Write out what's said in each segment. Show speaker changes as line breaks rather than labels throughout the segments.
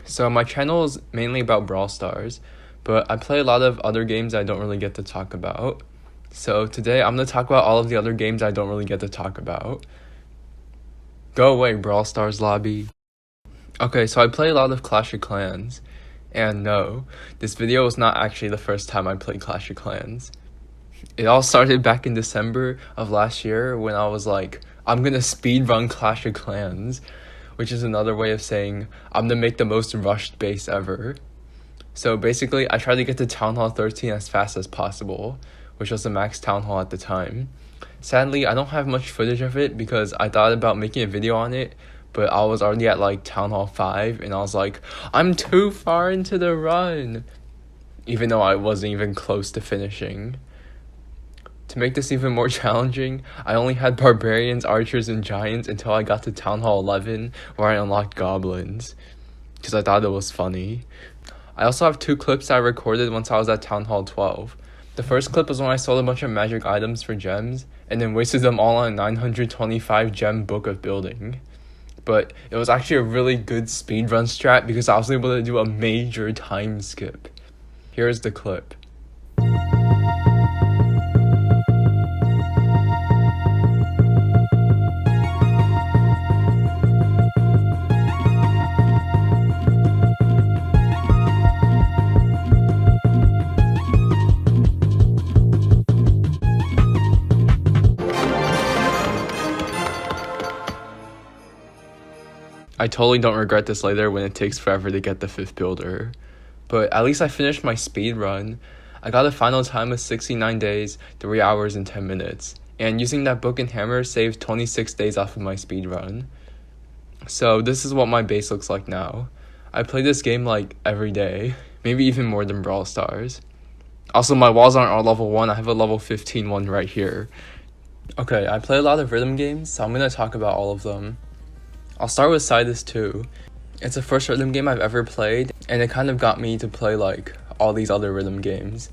So my channel is mainly about Brawl Stars, but I play a lot of other games I don't really get to talk about. So today I'm going to talk about all of the other games I don't really get to talk about. Go away, Brawl Stars lobby. Okay, so I play a lot of Clash of Clans. And no, this video is not actually the first time I played Clash of Clans. It all started back in December of last year when I was like, I'm gonna speedrun Clash of Clans, which is another way of saying I'm gonna make the most rushed base ever. So basically, I tried to get to Town Hall 13 as fast as possible, which was the max Town Hall at the time. Sadly, I don't have much footage of it because I thought about making a video on it, but I was already at like Town Hall 5 and I was like, I'm too far into the run, even though I wasn't even close to finishing. To make this even more challenging, I only had barbarians, archers, and giants until I got to Town Hall 11 where I unlocked goblins, because I thought it was funny. I also have 2 clips I recorded once I was at Town Hall 12. The first clip was when I sold a bunch of magic items for gems, and then wasted them all on a 925 gem book of building. But it was actually a really good speedrun strat because I was able to do a major time skip. Here's the clip. I totally don't regret this later when it takes forever to get the 5th builder. But at least I finished my speed run. I got a final time of 69 days, 3 hours and 10 minutes. And using that book and hammer saved 26 days off of my speed run. So this is what my base looks like now. I play this game like every day, maybe even more than Brawl Stars. Also, my walls aren't all level 1, I have a level 15 one right here. Okay, I play a lot of rhythm games, so I'm going to talk about all of them. I'll start with Sidus 2. It's the first rhythm game I've ever played, and it kind of got me to play like all these other rhythm games.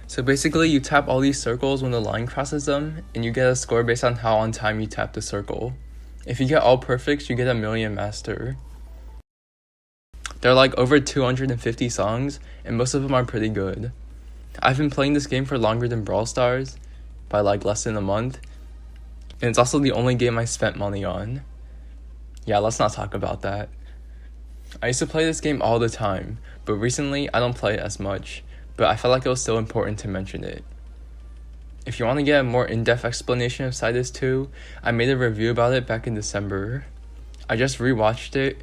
So basically, you tap all these circles when the line crosses them, and you get a score based on how on time you tap the circle. If you get all perfects, you get a million master. There are like over 250 songs, and most of them are pretty good. I've been playing this game for longer than Brawl Stars, by like less than a month, and it's also the only game I spent money on. Yeah, let's not talk about that. I used to play this game all the time, but recently I don't play it as much, but I felt like it was still important to mention it. If you want to get a more in-depth explanation of Sidus 2, I made a review about it back in December. I just rewatched it,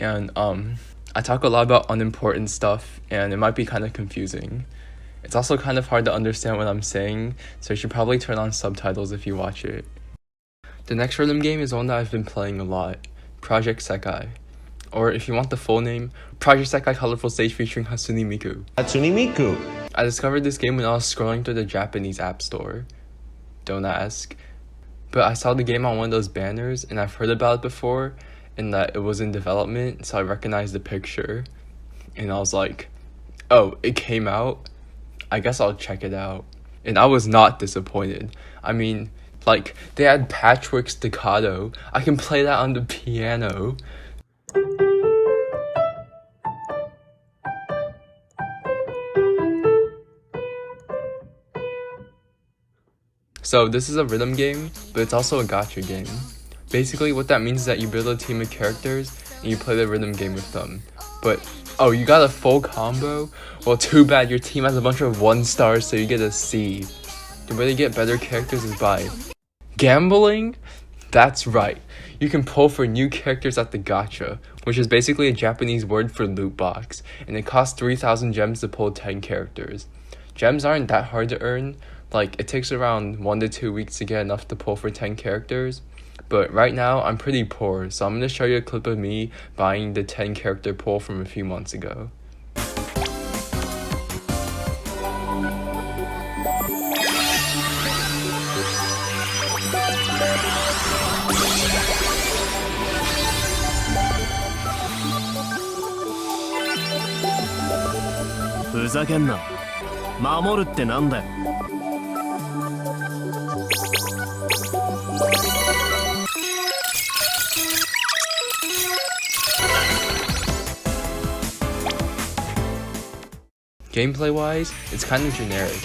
and I talk a lot about unimportant stuff, and it might be kind of confusing. It's also kind of hard to understand what I'm saying, so you should probably turn on subtitles if you watch it. The next rhythm game is one that I've been playing a lot, Project Sakai. Or if you want the full name, Project Sakai Colorful Stage featuring Hatsune Miku. Hatsune Miku! I discovered this game when I was scrolling through the Japanese app store. Don't ask. But I saw the game on one of those banners, and I've heard about it before, and that it was in development, so I recognized the picture. And I was like, oh, it came out? I guess I'll check it out. And I was not disappointed. I mean, like, they had Patchwork Staccato. I can play that on the piano. So this is a rhythm game, but it's also a gacha game. Basically what that means is that you build a team of characters and you play the rhythm game with them. But, oh, you got a full combo? Well, too bad, your team has a bunch of 1 stars, so you get a C. The way to get better characters is by gambling? That's right. You can pull for new characters at the gacha, which is basically a Japanese word for loot box, and it costs 3,000 gems to pull 10 characters. Gems aren't that hard to earn, like it takes around 1 to 2 weeks to get enough to pull for 10 characters, but right now I'm pretty poor, so I'm going to show you a clip of me buying the 10 character pull from a few months ago. Gameplay wise, it's kind of generic.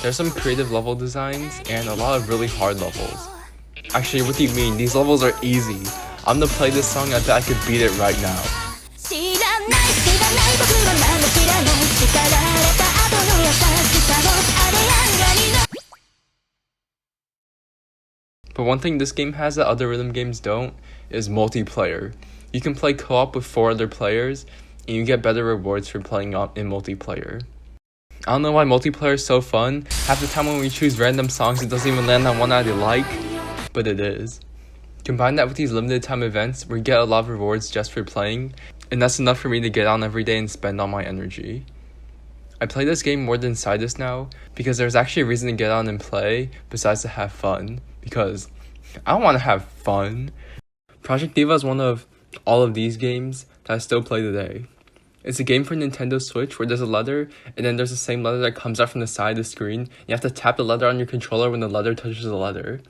There's some creative level designs and a lot of really hard levels. Actually, what do you mean? These levels are easy. I'm gonna play this song, I bet I could beat it right now. But one thing this game has that other rhythm games don't is multiplayer. You can play co-op with 4 other players, and you get better rewards for playing in multiplayer. I don't know why multiplayer is so fun. Half the time when we choose random songs, it doesn't even land on one I like, but it is. Combine that with these limited time events where you get a lot of rewards just for playing, and that's enough for me to get on every day and spend all my energy. I play this game more than Sidus now because there's actually a reason to get on and play besides to have fun, because I want to have fun. Project Diva is one of all of these games that I still play today. It's a game for Nintendo Switch where there's a letter and then there's the same letter that comes out from the side of the screen. You have to tap the letter on your controller when the letter touches the letter.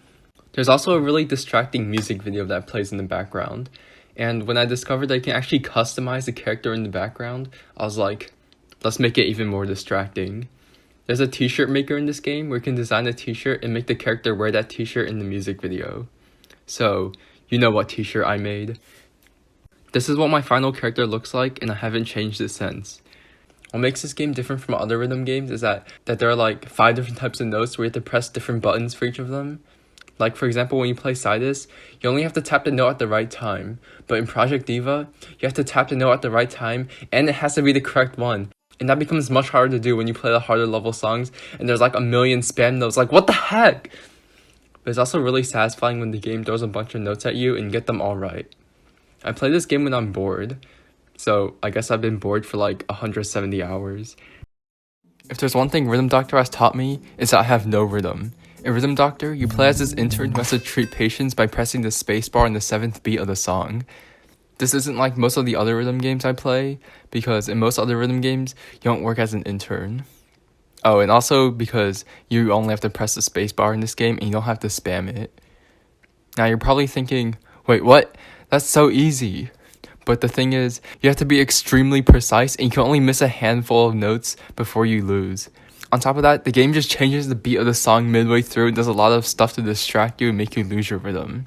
There's also a really distracting music video that plays in the background. And when I discovered that you can actually customize the character in the background, I was like, let's make it even more distracting. There's a t-shirt maker in this game where you can design a t-shirt and make the character wear that t-shirt in the music video. So, you know what t-shirt I made. This is what my final character looks like, and I haven't changed it since. What makes this game different from other rhythm games is that there are like 5 different types of notes where you have to press different buttons for each of them. Like for example, when you play Sidus, you only have to tap the note at the right time. But in Project Diva, you have to tap the note at the right time, and it has to be the correct one. And that becomes much harder to do when you play the harder level songs, and there's like a million spam notes, like what the heck? But it's also really satisfying when the game throws a bunch of notes at you and get them all right. I play this game when I'm bored, so I guess I've been bored for like 170 hours. If there's one thing Rhythm Doctor has taught me, it's that I have no rhythm. In Rhythm Doctor, you play as this intern who has to treat patients by pressing the spacebar in the 7th beat of the song. This isn't like most of the other rhythm games I play, because in most other rhythm games, you don't work as an intern. Oh, and also because you only have to press the spacebar in this game and you don't have to spam it. Now you're probably thinking, wait, what? That's so easy. But the thing is, you have to be extremely precise and you can only miss a handful of notes before you lose. On top of that, the game just changes the beat of the song midway through and does a lot of stuff to distract you and make you lose your rhythm.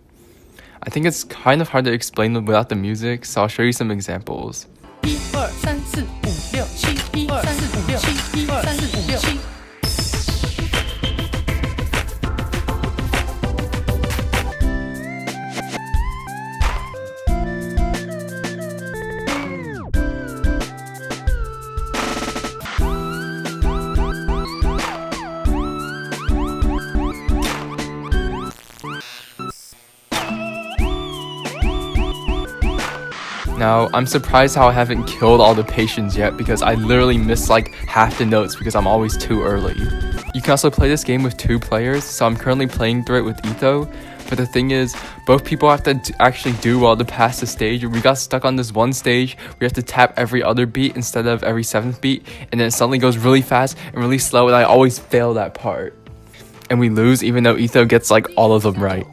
I think it's kind of hard to explain without the music, so I'll show you some examples. 1, 2, 3, 4, 5, 6, 7, 8, 9, 10, 11, 12, 13, 14, 15. Now, I'm surprised how I haven't killed all the patients yet because I literally missed like half the notes because I'm always too early. You can also play this game with 2 players, so I'm currently playing through it with Etho, but the thing is, both people have to actually do well to pass the stage. We got stuck on this one stage, we have to tap every other beat instead of every 7th beat, and then it suddenly goes really fast and really slow, and I always fail that part. And we lose even though Etho gets like all of them right.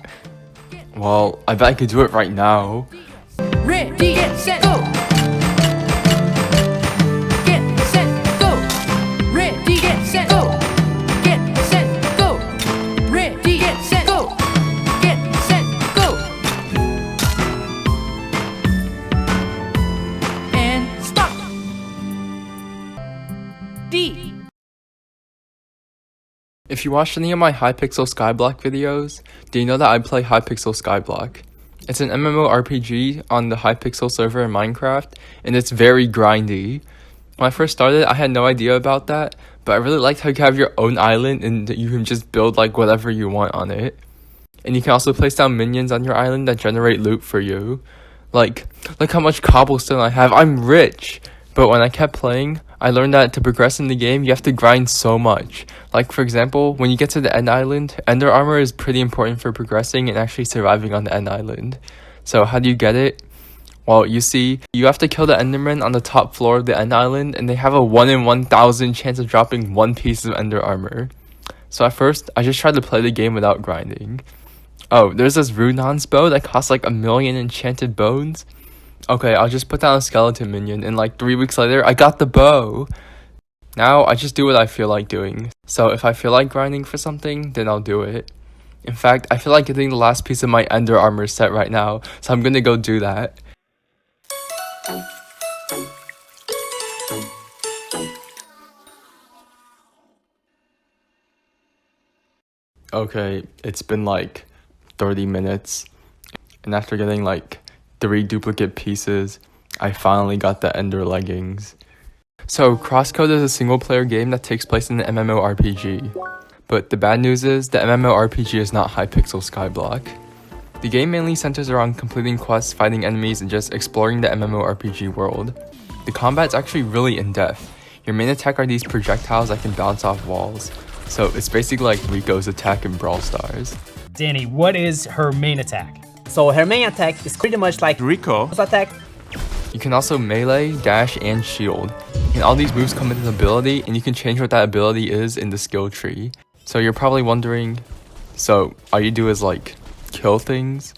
Well, I bet I could do it right now. Ready, get, set, go! Get, set, go! Ready, get, set, go! Get, set, go! Ready, get, set, go! Get, set, go! And stop! D. If you watched any of my Hypixel Skyblock videos, do you know that I play Hypixel Skyblock? It's an MMORPG on the Hypixel server in Minecraft, and it's very grindy. When I first started, I had no idea about that, but I really liked how you can have your own island and you can just build like whatever you want on it. And you can also place down minions on your island that generate loot for you. Like, look how much cobblestone I have, I'm rich! But when I kept playing, I learned that to progress in the game, you have to grind so much. Like for example, when you get to the end island, ender armor is pretty important for progressing and actually surviving on the end island. So how do you get it? Well, you see, you have to kill the enderman on the top floor of the end island, and they have a 1 in 1,000 chance of dropping 1 piece of ender armor. So at first, I just tried to play the game without grinding. Oh, there's this Runon's bow that costs like 1,000,000 enchanted bones. Okay, I'll just put down a skeleton minion, and like 3 weeks later, I got the bow. Now I just do what I feel like doing. So if I feel like grinding for something, then I'll do it. In fact, I feel like getting the last piece of my Ender armor set right now, so I'm gonna go do that. Okay, it's been like 30 minutes, and after getting like 3 duplicate pieces, I finally got the Ender leggings. So, Crosscode is a single-player game that takes place in an MMORPG. But the bad news is, the MMORPG is not Hypixel Skyblock. The game mainly centers around completing quests, fighting enemies, and just exploring the MMORPG world. The combat's actually really in-depth. Your main attack are these projectiles that can bounce off walls. So it's basically like Rico's attack in Brawl Stars.
Danny, what is her main attack?
So her main attack is pretty much like Rico's attack.
You can also melee, dash, and shield. And all these moves come with an ability, and you can change what that ability is in the skill tree. So you're probably wondering, so all you do is like kill things?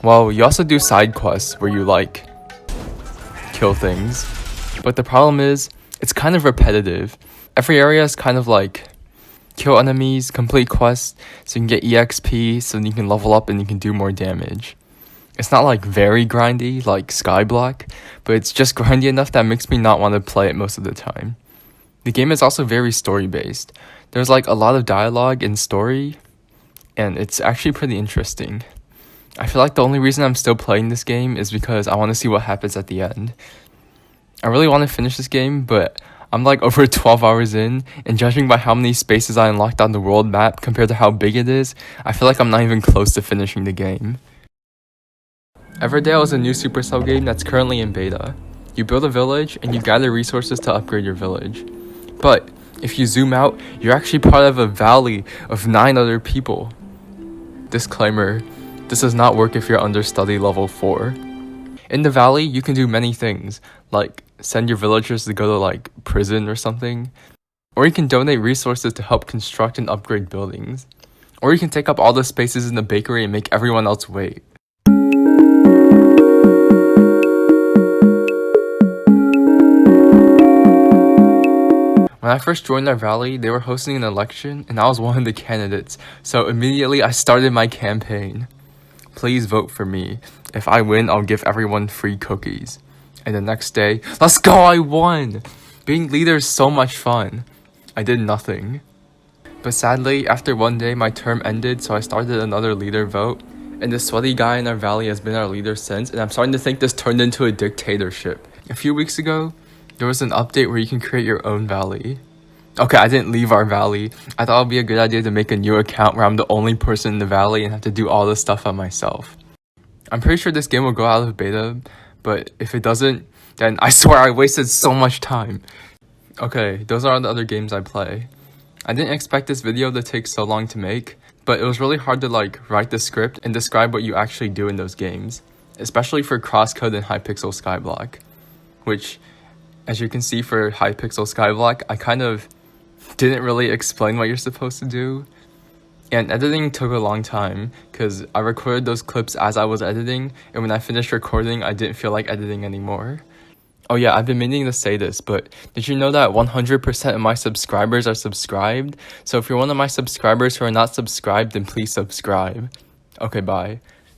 Well, you also do side quests where you like kill things. But the problem is, it's kind of repetitive. Every area is kind of like kill enemies, complete quests, so you can get EXP, so then you can level up and you can do more damage. It's not like very grindy like Skyblock, but it's just grindy enough that makes me not want to play it most of the time. The game is also very story based. There's like a lot of dialogue and story, and it's actually pretty interesting. I feel like the only reason I'm still playing this game is because I want to see what happens at the end. I really want to finish this game, but I'm like over 12 hours in, and judging by how many spaces I unlocked on the world map compared to how big it is, I feel like I'm not even close to finishing the game. Everdale is a new Supercell game that's currently in beta. You build a village, and you gather resources to upgrade your village. But, if you zoom out, you're actually part of a valley of 9 other people. Disclaimer, this does not work if you're understudy level 4. In the valley, you can do many things, like send your villagers to go to like prison or something, or you can donate resources to help construct and upgrade buildings, or you can take up all the spaces in the bakery and make everyone else wait. When I first joined our valley, they were hosting an election and I was one of the candidates, so immediately I started my campaign. Please vote for me. If I win, I'll give everyone free cookies. And the next day, let's go, I won! Being leader is so much fun. I did nothing. But sadly, after one day, my term ended, so I started another leader vote. And the sweaty guy in our valley has been our leader since, and I'm starting to think this turned into a dictatorship. A few weeks ago, there was an update where you can create your own valley. Okay, I didn't leave our valley. I thought it would be a good idea to make a new account where I'm the only person in the valley and have to do all this stuff by myself. I'm pretty sure this game will go out of beta, but if it doesn't, then I swear I wasted so much time. Okay, those are the other games I play. I didn't expect this video to take so long to make, but it was really hard to like write the script and describe what you actually do in those games, especially for Crosscode and Hypixel Skyblock, which, as you can see for Hypixel Skyblock, I kind of didn't really explain what you're supposed to do. And editing took a long time, because I recorded those clips as I was editing, and when I finished recording, I didn't feel like editing anymore. Oh yeah, I've been meaning to say this, but did you know that 100% of my subscribers are subscribed? So if you're one of my subscribers who are not subscribed, then please subscribe. Okay, bye.